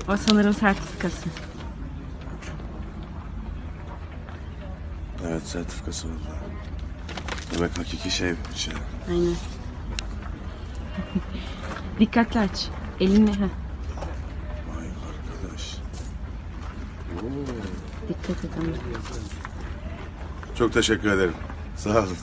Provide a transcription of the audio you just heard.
O sanırım sertifikası. Evet, sertifikası var. Demek hakiki şey. Aynen. Dikkatli aç. Elini. Vay arkadaş. Dikkat et ama. Çok teşekkür ederim. Sağ olun.